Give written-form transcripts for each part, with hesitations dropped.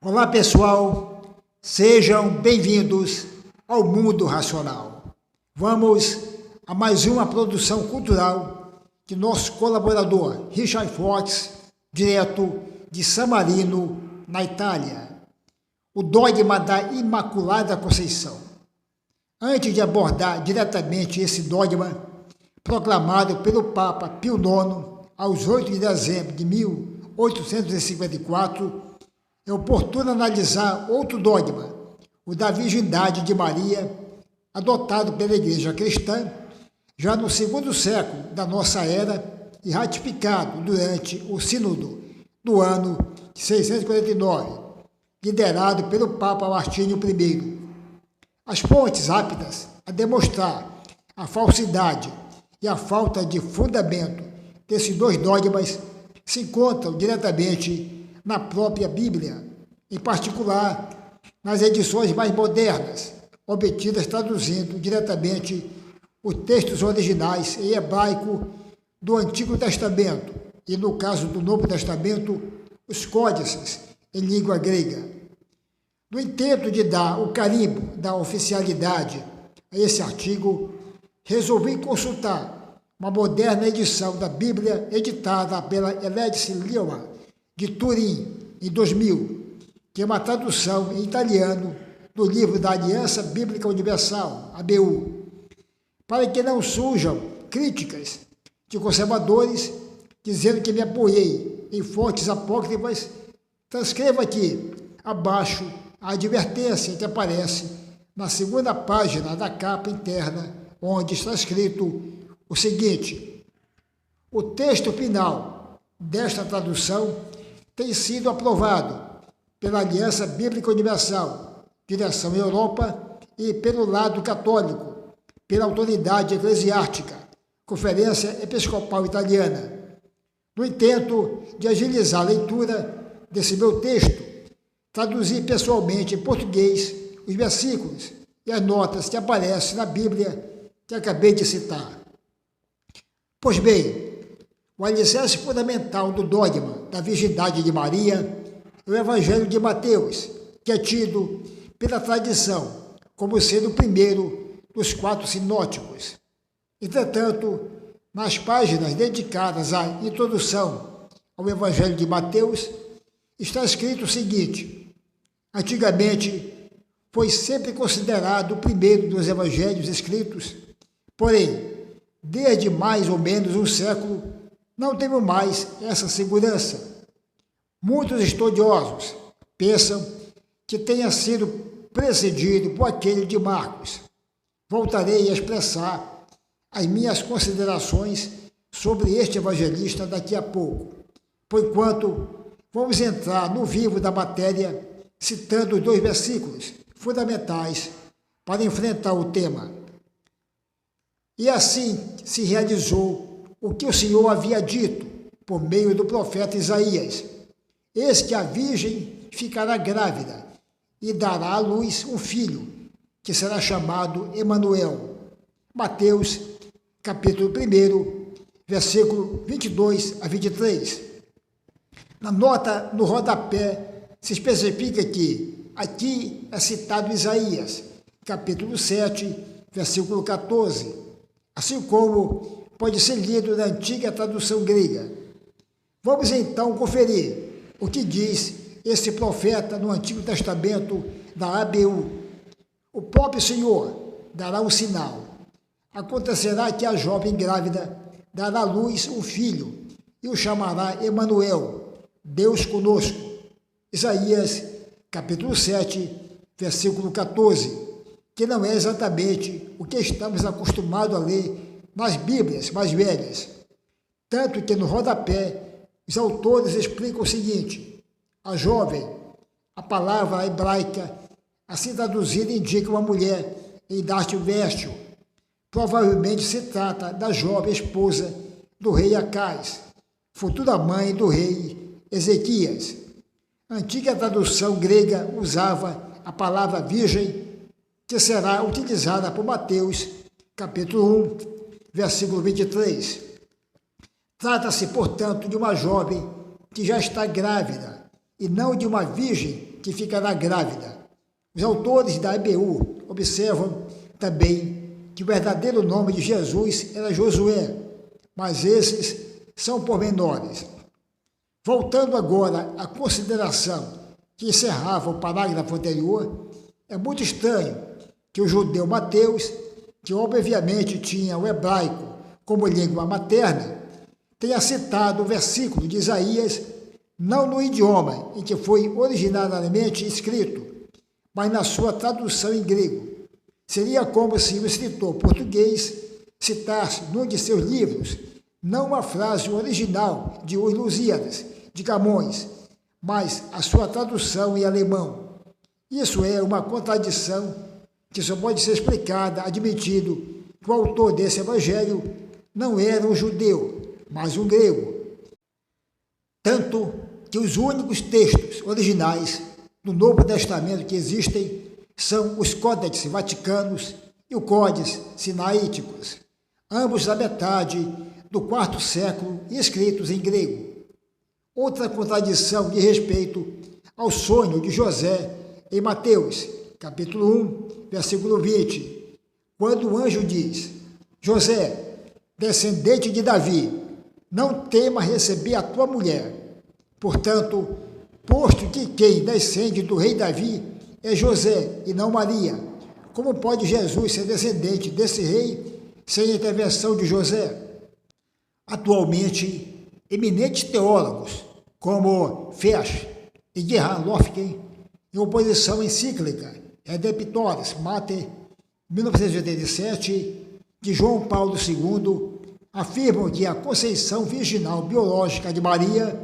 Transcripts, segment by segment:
Olá pessoal, sejam bem-vindos ao Mundo Racional. Vamos a mais uma produção cultural de nosso colaborador Richard Fox, direto de San Marino, na Itália. O dogma da Imaculada Conceição. Antes de abordar diretamente esse dogma, proclamado pelo Papa Pio IX aos 8 de dezembro de 1854, é oportuno analisar outro dogma, o da virgindade de Maria, adotado pela Igreja Cristã já no segundo século da nossa era e ratificado durante o Sínodo do ano de 649, liderado pelo Papa Martinho I. As fontes aptas a demonstrar a falsidade e a falta de fundamento desses dois dogmas se encontram diretamente na própria Bíblia, em particular nas edições mais modernas, obtidas traduzindo diretamente os textos originais em hebraico do Antigo Testamento e, no caso do Novo Testamento, os códices em língua grega. No intento de dar o carimbo da oficialidade a esse artigo, resolvi consultar uma moderna edição da Bíblia editada pela Eledis Lioman, de Turim, em 2000, que é uma tradução em italiano do livro da Aliança Bíblica Universal, ABU, para que não surjam críticas de conservadores dizendo que me apoiei em fontes apócrifas. Transcreva aqui abaixo a advertência que aparece na segunda página da capa interna, onde está escrito o seguinte: o texto final desta tradução tem sido aprovado pela Aliança Bíblica Universal, Direção Europa, e pelo lado católico, pela autoridade eclesiástica, Conferência Episcopal Italiana. No intento de agilizar a leitura desse meu texto, traduzi pessoalmente em português os versículos e as notas que aparecem na Bíblia que acabei de citar. Pois bem, o alicerce fundamental do dogma da virgindade de Maria é o Evangelho de Mateus, que é tido pela tradição como sendo o primeiro dos 4 sinóticos. Entretanto, nas páginas dedicadas à introdução ao Evangelho de Mateus, está escrito o seguinte: antigamente foi sempre considerado o primeiro dos evangelhos escritos, porém, desde mais ou menos um século, não temos mais essa segurança. Muitos estudiosos pensam que tenha sido precedido por aquele de Marcos. Voltarei a expressar as minhas considerações sobre este evangelista daqui a pouco. Por enquanto, vamos entrar no vivo da matéria, citando os 2 versículos fundamentais para enfrentar o tema. E assim se realizou o que o Senhor havia dito por meio do profeta Isaías: eis que a virgem ficará grávida e dará à luz um filho, que será chamado Emanuel. Mateus, capítulo 1, versículo 22 a 23. Na nota no rodapé se especifica que aqui é citado Isaías, capítulo 7, versículo 14, assim como pode ser lido na antiga tradução grega. Vamos então conferir o que diz esse profeta no Antigo Testamento da ABU. O próprio Senhor dará um sinal. Acontecerá que a jovem grávida dará à luz um filho e o chamará Emanuel, Deus conosco. Isaías, capítulo 7, versículo 14, que não é exatamente o que estamos acostumados a ler nas Bíblias mais velhas. Tanto que no rodapé os autores explicam o seguinte: a jovem, a palavra hebraica assim traduzida, indica uma mulher em idade fértil. Provavelmente se trata da jovem esposa do rei Acais, futura mãe do rei Ezequias. A antiga tradução grega usava a palavra virgem, que será utilizada por Mateus, capítulo 1, versículo 23. Trata-se, portanto, de uma jovem que já está grávida e não de uma virgem que ficará grávida. Os autores da ABU observam também que o verdadeiro nome de Jesus era Josué, mas esses são pormenores. Voltando agora à consideração que encerrava o parágrafo anterior, é muito estranho que o judeu Mateus, que obviamente tinha o hebraico como língua materna, tenha citado o versículo de Isaías não no idioma em que foi originariamente escrito, mas na sua tradução em grego. Seria como se o escritor português citasse num de seus livros não uma frase original de Os Lusíadas, de Camões, mas a sua tradução em alemão. Isso é uma contradição que só pode ser explicada admitindo que o autor desse evangelho não era um judeu, mas um grego. Tanto que os únicos textos originais do Novo Testamento que existem são os Códex Vaticanos e os Códex Sinaíticos, ambos da metade do IV século e escritos em grego. Outra contradição de respeito ao sonho de José em Mateus, capítulo 1, versículo 20, quando o anjo diz: José, descendente de Davi, não tema receber a tua mulher. Portanto, posto que quem descende do rei Davi é José e não Maria, como pode Jesus ser descendente desse rei sem a intervenção de José? Atualmente, eminentes teólogos como Fesch e Gerhard Lofken, em oposição encíclica Redemptoris Mater, 1987, de João Paulo II, afirmam que a conceição virginal biológica de Maria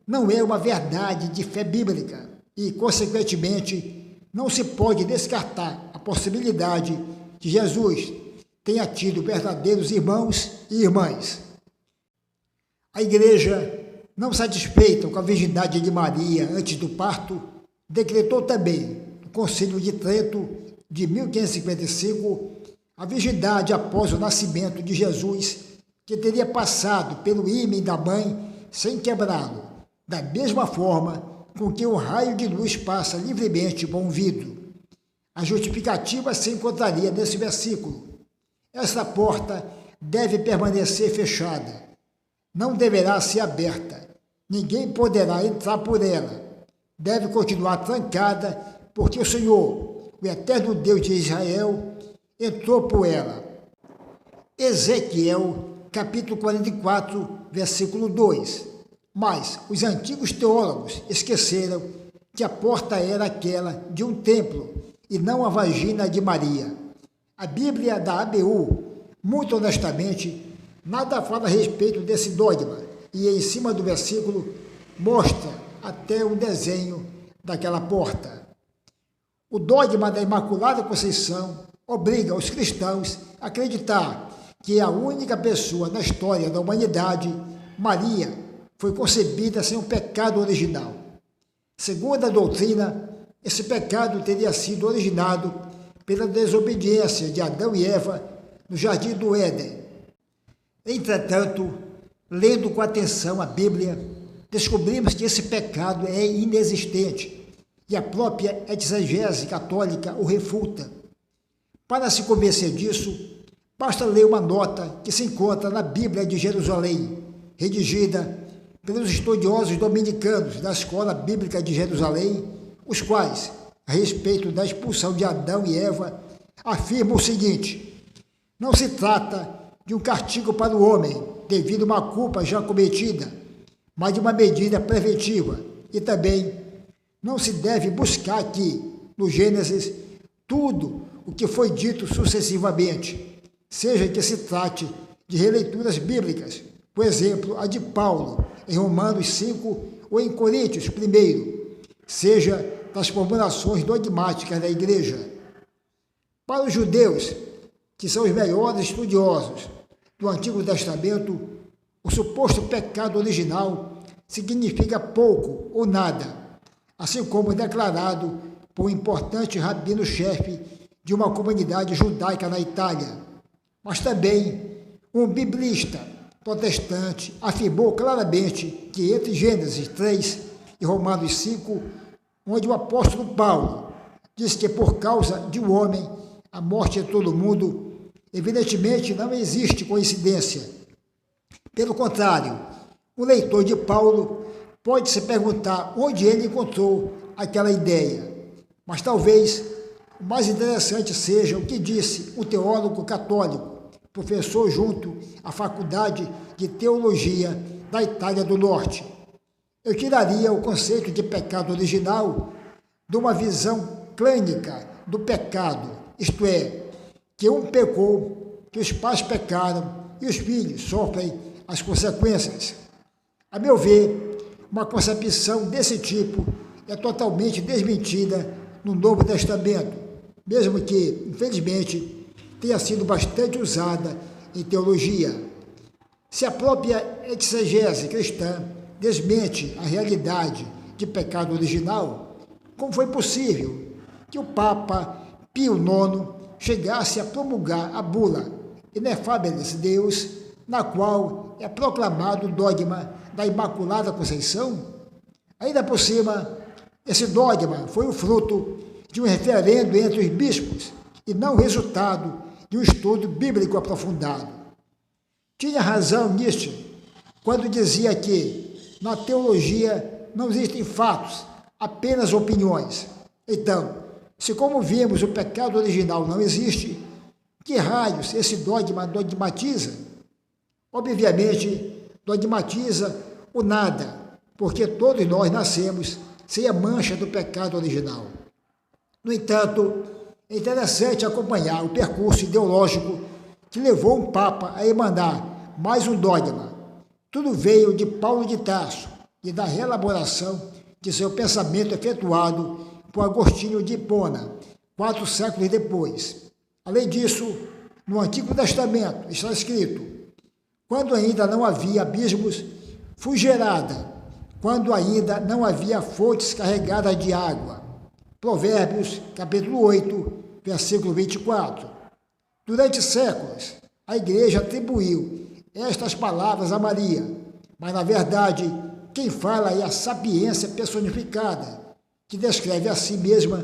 não é uma verdade de fé bíblica e, consequentemente, não se pode descartar a possibilidade de Jesus tenha tido verdadeiros irmãos e irmãs. A Igreja, não satisfeita com a virgindade de Maria antes do parto, decretou também, no Concílio de Trento de 1555, a virgindade após o nascimento de Jesus, que teria passado pelo ímen da mãe sem quebrá-lo, da mesma forma com que um raio de luz passa livremente por um vidro. A justificativa se encontraria nesse versículo. Essa porta deve permanecer fechada. Não deverá ser aberta. Ninguém poderá entrar por ela. Deve continuar trancada, porque o Senhor, o eterno Deus de Israel, entrou por ela. Ezequiel, capítulo 44, versículo 2. Mas os antigos teólogos esqueceram que a porta era aquela de um templo e não a vagina de Maria. A Bíblia da ABU, muito honestamente, nada fala a respeito desse dogma e em cima do versículo mostra até um desenho daquela porta. O dogma da Imaculada Conceição obriga os cristãos a acreditar que a única pessoa na história da humanidade, Maria, foi concebida sem um pecado original. Segundo a doutrina, esse pecado teria sido originado pela desobediência de Adão e Eva no Jardim do Éden. Entretanto, lendo com atenção a Bíblia, descobrimos que esse pecado é inexistente e a própria exegese católica o refuta. Para se convencer disso, basta ler uma nota que se encontra na Bíblia de Jerusalém, redigida pelos estudiosos dominicanos da Escola Bíblica de Jerusalém, os quais, a respeito da expulsão de Adão e Eva, afirmam o seguinte: não se trata de um castigo para o homem devido a uma culpa já cometida, mas de uma medida preventiva, e também não se deve buscar aqui, no Gênesis, tudo o que foi dito sucessivamente, seja que se trate de releituras bíblicas, por exemplo, a de Paulo, em Romanos 5 ou em Coríntios 1, seja das formulações dogmáticas da Igreja. Para os judeus, que são os melhores estudiosos do Antigo Testamento, o suposto pecado original significa pouco ou nada, assim como declarado por um importante rabino-chefe de uma comunidade judaica na Itália. Mas também um biblista protestante afirmou claramente que entre Gênesis 3 em Romanos 5, onde o apóstolo Paulo diz que por causa de um homem, a morte de todo mundo, evidentemente não existe coincidência. Pelo contrário, o leitor de Paulo pode se perguntar onde ele encontrou aquela ideia, mas talvez o mais interessante seja o que disse um teólogo católico, professor junto à Faculdade de Teologia da Itália do Norte. Eu tiraria o conceito de pecado original de uma visão clínica do pecado, isto é, que um pecou, que os pais pecaram e os filhos sofrem as consequências. A meu ver, uma concepção desse tipo é totalmente desmentida no Novo Testamento, mesmo que, infelizmente, tenha sido bastante usada em teologia. Se a própria exegese cristã desmente a realidade de pecado original, como foi possível que o Papa Pio IX chegasse a promulgar a bula Inefabilis Deus, na qual é proclamado o dogma da Imaculada Conceição? Ainda por cima, esse dogma foi o fruto de um referendo entre os bispos e não o resultado de um estudo bíblico aprofundado. Tinha razão Nietzsche quando dizia que na teologia não existem fatos, apenas opiniões. Então, se como vimos o pecado original não existe, que raios esse dogma dogmatiza? Obviamente, dogmatiza o nada, porque todos nós nascemos sem a mancha do pecado original. No entanto, é interessante acompanhar o percurso ideológico que levou um Papa a emanar mais um dogma. Tudo veio de Paulo de Tarso e da reelaboração de seu pensamento efetuado por Agostinho de Hipona, 4 séculos depois. Além disso, no Antigo Testamento está escrito: quando ainda não havia abismos, fui gerada, quando ainda não havia fontes carregadas de água. Provérbios, capítulo 8, versículo 24. Durante séculos, a Igreja atribuiu estas palavras a Maria, mas, na verdade, quem fala é a sapiência personificada, que descreve a si mesma,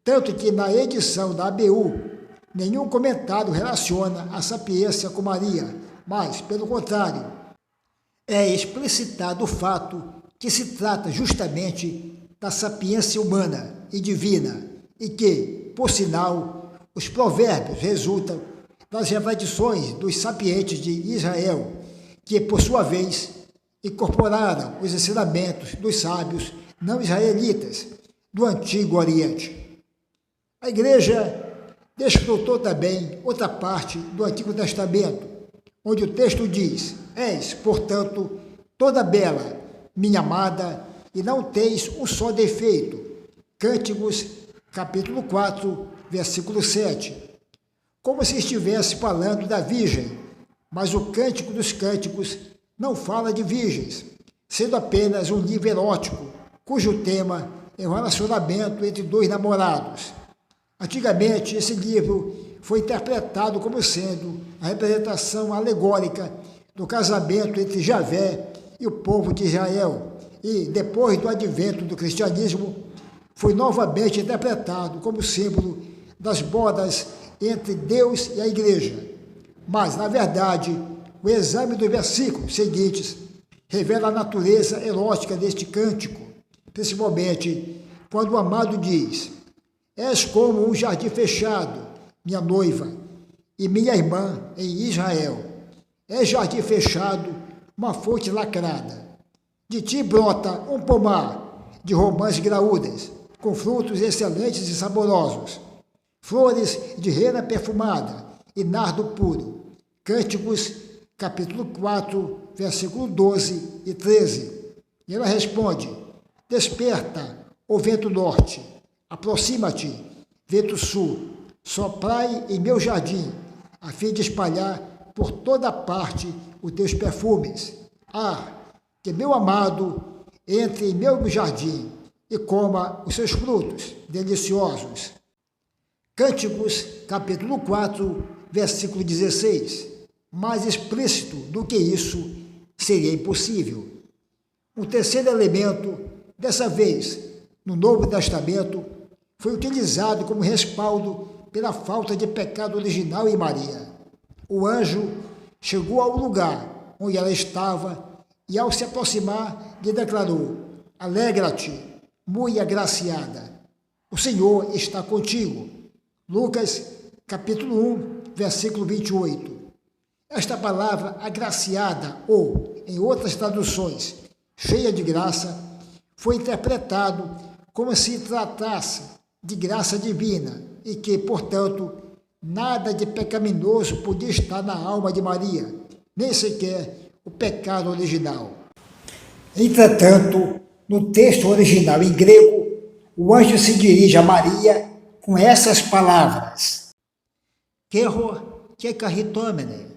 tanto que na edição da ABU, nenhum comentário relaciona a sapiência com Maria, mas, pelo contrário, é explicitado o fato que se trata justamente da sapiência humana e divina, e que, por sinal, os provérbios resultam das reflexões dos sapientes de Israel, que, por sua vez, incorporaram os ensinamentos dos sábios não israelitas do Antigo Oriente. A Igreja desfrutou também outra parte do Antigo Testamento, onde o texto diz: és, portanto, toda bela, minha amada, e não tens um só defeito. Cânticos, capítulo 4, versículo 7. Como se estivesse falando da Virgem, mas o Cântico dos Cânticos não fala de virgens, sendo apenas um livro erótico, cujo tema é o relacionamento entre dois namorados. Antigamente, esse livro foi interpretado como sendo a representação alegórica do casamento entre Javé e o povo de Israel, e, depois do advento do cristianismo, foi novamente interpretado como símbolo das bodas entre Deus e a Igreja. Mas, na verdade, o exame dos versículos seguintes revela a natureza erótica deste cântico, principalmente quando o amado diz: és como um jardim fechado, minha noiva, e minha irmã em Israel. É jardim fechado, uma fonte lacrada. De ti brota um pomar de romãs graúdas, com frutos excelentes e saborosos, flores de rena perfumada e nardo puro. Cânticos, capítulo 4, versículo 12 e 13. E ela responde: desperta, ó vento norte, aproxima-te, vento sul, soprai em meu jardim, a fim de espalhar por toda parte os teus perfumes. Ah, que meu amado entre em meu jardim e coma os seus frutos deliciosos. Cânticos, capítulo 4, versículo 16. Mais explícito do que isso seria impossível. Um terceiro elemento Dessa vez, no Novo Testamento, foi utilizado como respaldo pela falta de pecado original em Maria. O anjo chegou ao lugar onde ela estava e, ao se aproximar, lhe declarou: Alegra-te, muito agraciada, o Senhor está contigo. Lucas, capítulo 1, versículo 28. Esta palavra agraciada, ou, em outras traduções, cheia de graça, foi interpretado como se tratasse de graça divina e que, portanto, nada de pecaminoso podia estar na alma de Maria, nem sequer o pecado original. Entretanto, no texto original em grego, o anjo se dirige a Maria com essas palavras: Kero kekaritomene,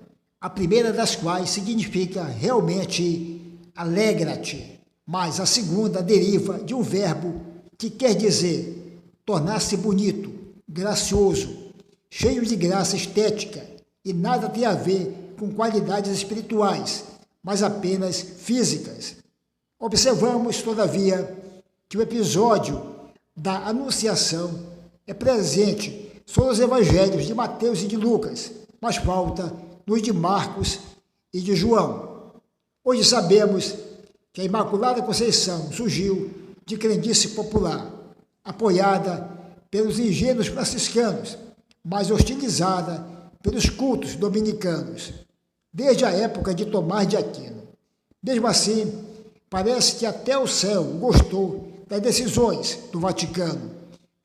a primeira das quais significa realmente alegra-te, mas a segunda deriva de um verbo que quer dizer tornar-se bonito, gracioso, cheio de graça estética e nada tem a ver com qualidades espirituais, mas apenas físicas. Observamos, todavia, que o episódio da Anunciação é presente só nos evangelhos de Mateus e de Lucas, mas falta nos de Marcos e de João. Hoje sabemos que a Imaculada Conceição surgiu de crendice popular, apoiada pelos ingênuos franciscanos, mas hostilizada pelos cultos dominicanos, desde a época de Tomás de Aquino. Mesmo assim, parece que até o céu gostou das decisões do Vaticano,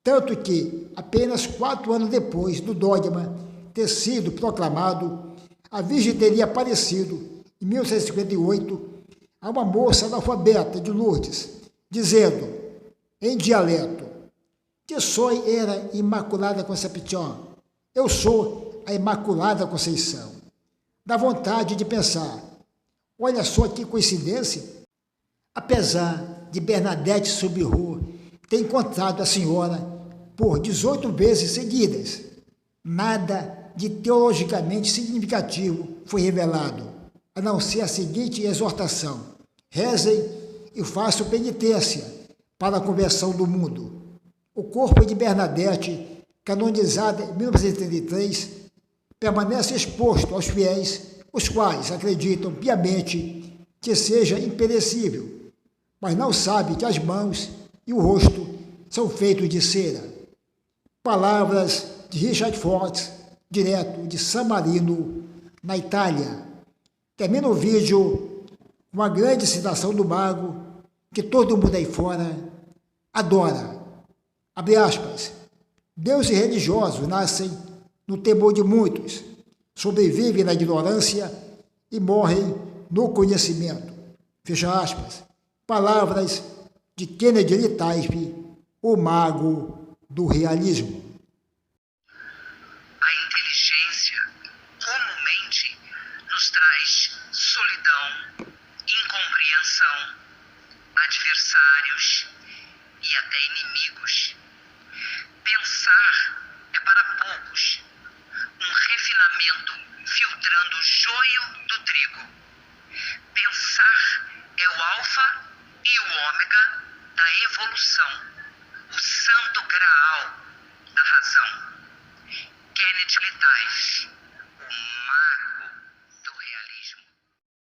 tanto que, apenas 4 anos depois do dogma ter sido proclamado, a Virgem teria aparecido, em 1658, a uma moça analfabeta de Lourdes, dizendo, em dialeto: que soy era Imaculada Concepción, eu sou a Imaculada Conceição. Dá vontade de pensar, olha só que coincidência. Apesar de Bernadette Soubirous ter encontrado a senhora por 18 vezes seguidas, nada de teologicamente significativo foi revelado, a não ser a seguinte exortação: rezem e façam penitência para a conversão do mundo. O corpo de Bernadette, canonizada em 1933, permanece exposto aos fiéis, os quais acreditam piamente que seja imperecível, mas não sabem que as mãos e o rosto são feitos de cera. Palavras de Richard Fox, direto de San Marino, na Itália. Termina o vídeo com uma grande citação do mago que todo mundo aí fora adora. Abre aspas. Deuses religiosos nascem no temor de muitos, sobrevivem na ignorância e morrem no conhecimento. Fecha aspas. Palavras de Kennedy Litaif, o mago do realismo. A inteligência comumente nos traz solidão, incompreensão, adversários e até inimigos. Pensar é para poucos um refinamento filtrando o joio do trigo. Pensar é o alfa e o ômega da evolução.